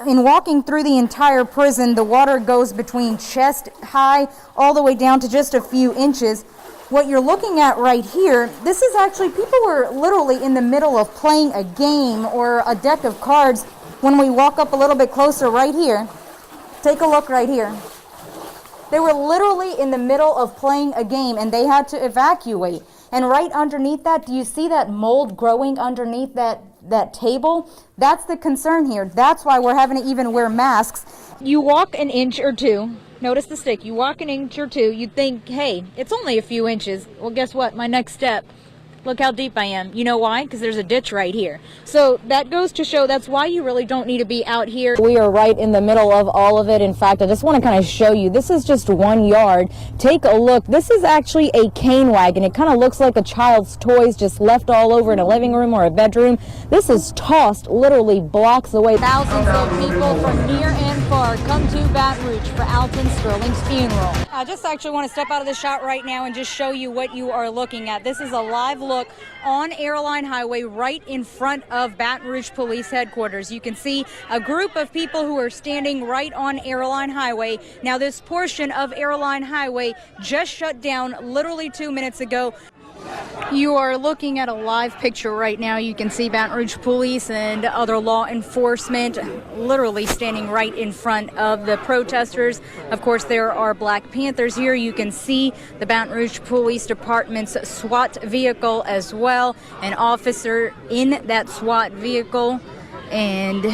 in walking through the entire prison, the water goes between chest high all the way down to just a few inches. What you're looking at right here, this is actually, people were literally in the middle of playing a game or a deck of cards. When we walk up a little bit closer right here, take a look right here. They were literally in the middle of playing a game and they had to evacuate. And right underneath that, do you see that mold growing underneath that table? That's the concern here. That's why we're having to even wear masks. You walk an inch or two. Notice the stick. You walk an inch or two. You'd think, hey, it's only a few inches. Well, guess what? My next step. Look how deep I am. You know why? Because there's a ditch right here. So that goes to show that's why you really don't need to be out here. We are right in the middle of all of it. In fact, I just want to kind of show you. This is just 1 yard. Take a look. This is actually a cane wagon. It kind of looks like a child's toys just left all over in a living room or a bedroom. This is tossed literally blocks away. Thousands of people from near and far come to Baton Rouge for Alton Sterling's funeral. I just actually want to step out of the shot right now and just show you what you are looking at. This is a live look on Airline Highway right in front of Baton Rouge Police Headquarters. You can see a group of people who are standing right on Airline Highway. Now, this portion of Airline Highway just shut down literally 2 minutes ago. You are looking at a live picture right now. You can see Baton Rouge Police and other law enforcement literally standing right in front of the protesters. Of course, there are Black Panthers here. You can see the Baton Rouge Police Department's SWAT vehicle as well. An officer in that SWAT vehicle, and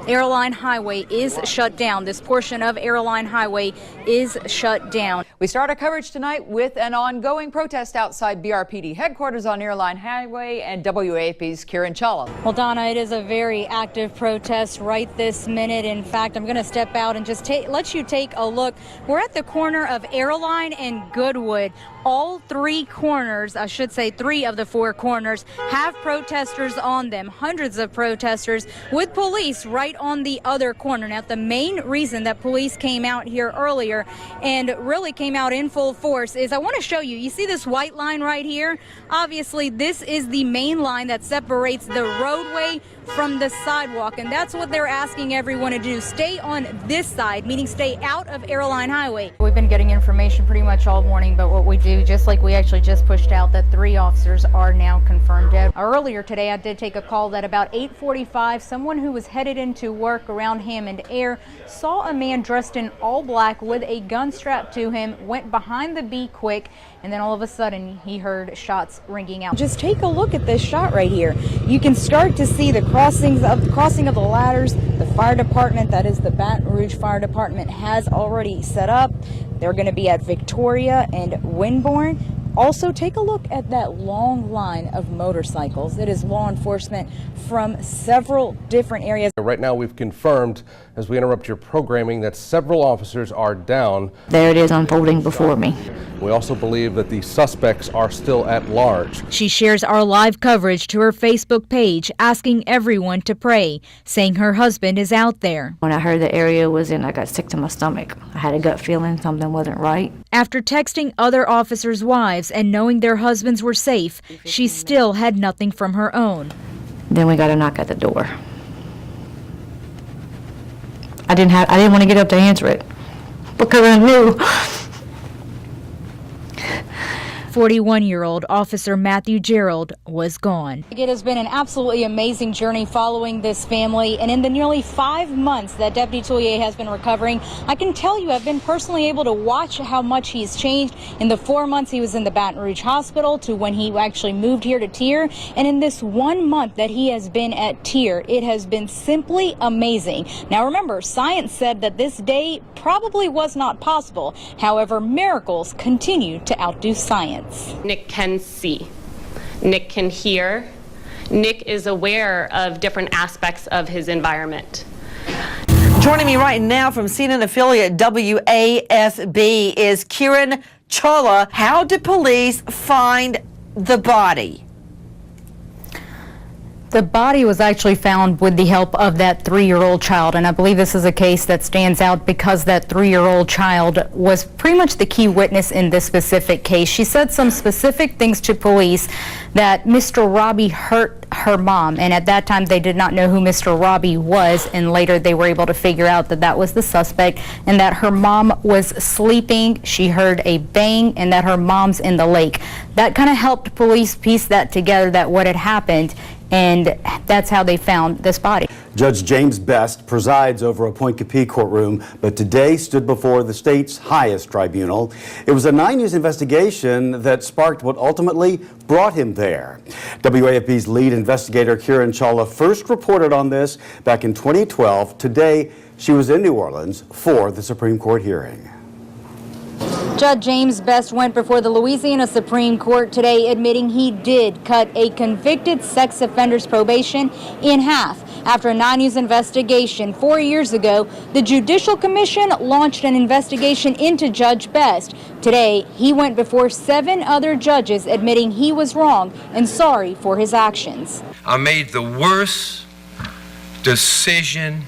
Airline Highway is shut down. This portion of Airline Highway is shut down. We start our coverage tonight with an ongoing protest outside BRPD headquarters on Airline Highway, and WAAP's Kieran Chawla. Well, Donna, it is a very active protest right this minute. In fact, I'm going to step out and just let you take a look. We're at the corner of Airline and Goodwood. All three corners, I should say 3 of the 4 corners, have protesters on them, hundreds of protesters with police right on the other corner. Now, the main reason that police came out here earlier and really came out in full force is I want to show you. You see this white line right here? Obviously, this is the main line that separates the roadway from the sidewalk, and that's what they're asking everyone to do. Stay on this side, meaning stay out of Airline Highway. We've been getting information pretty much all morning, but what we do, just like we actually just pushed out, that 3 officers are now confirmed dead. Earlier today, I did take a call that about 8:45, someone who was headed into work around Hammond Air saw a man dressed in all black with a gun strapped to him, went behind the Be Quick, and then all of a sudden he heard shots ringing out. Just take a look at this shot right here. You can start to see the crossing of the ladders. The fire department, that is the Baton Rouge Fire Department, has already set up. They're going to be at Victoria and Winborn. Also, take a look at that long line of motorcycles. It is law enforcement from several different areas. Right now, we've confirmed, as we interrupt your programming, that several officers are down. There it is unfolding before me. We also believe that the suspects are still at large. She shares our live coverage to her Facebook page, asking everyone to pray, saying her husband is out there. When I heard the area was in, I got sick to my stomach. I had a gut feeling something wasn't right. After texting other officers' wives and knowing their husbands were safe, she still had nothing from her own. Then we got a knock at the door. I didn't want to get up to answer it because I knew. 41-year-old Officer Matthew Gerald was gone. It has been an absolutely amazing journey following this family, and in the nearly 5 months that Deputy Tullier has been recovering, I can tell you I've been personally able to watch how much he's changed in the 4 months he was in the Baton Rouge Hospital to when he actually moved here to TIR, and in this 1 month that he has been at TIR, it has been simply amazing. Now remember, science said that this day probably was not possible. However, miracles continue to outdo science. Nick can see. Nick can hear. Nick is aware of different aspects of his environment. Joining me right now from CNN affiliate WASB is Kieran Chawla. How did police find the body? The body was actually found with the help of that 3-year-old child, and I believe this is a case that stands out because that 3-year-old child was pretty much the key witness in this specific case. She said some specific things to police that Mr. Robbie hurt her mom, and at that time they did not know who Mr. Robbie was, and later they were able to figure out that that was the suspect and that her mom was sleeping, she heard a bang, and that her mom's in the lake. That kind of helped police piece that together, that what had happened, and that's how they found this body. Judge James Best presides over a Point Capee courtroom, but today stood before the state's highest tribunal. It was a 9 News investigation that sparked what ultimately brought him there. WAFB's lead investigator, Kieran Chawla, first reported on this back in 2012. Today, she was in New Orleans for the Supreme Court hearing. Judge James Best went before the Louisiana Supreme Court today admitting he did cut a convicted sex offender's probation in half. After a 9 News investigation 4 years ago, the Judicial Commission launched an investigation into Judge Best. Today, he went before 7 other judges admitting he was wrong and sorry for his actions. I made the worst decision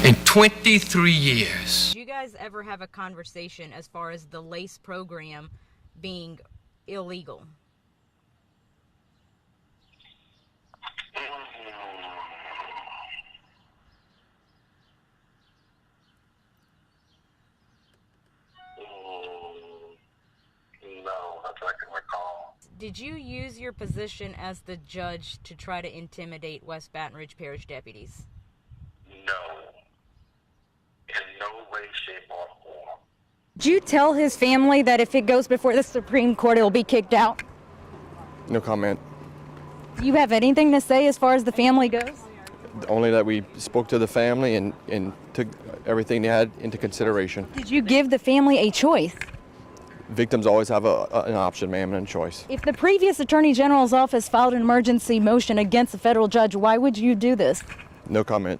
in 23 years. Did you guys ever have a conversation as far as the LACE program being illegal? No, that's what I can recall. Did you use your position as the judge to try to intimidate West Baton Rouge Parish deputies? No. In no way, shape, or form. Did you tell his family that if it goes before the Supreme Court, it'll be kicked out? No comment. Do you have anything to say as far as the family goes? Only that we spoke to the family and took everything they had into consideration. Did you give the family a choice? Victims always have an option, ma'am, and a choice. If the previous Attorney General's office filed an emergency motion against a federal judge, why would you do this? No comment.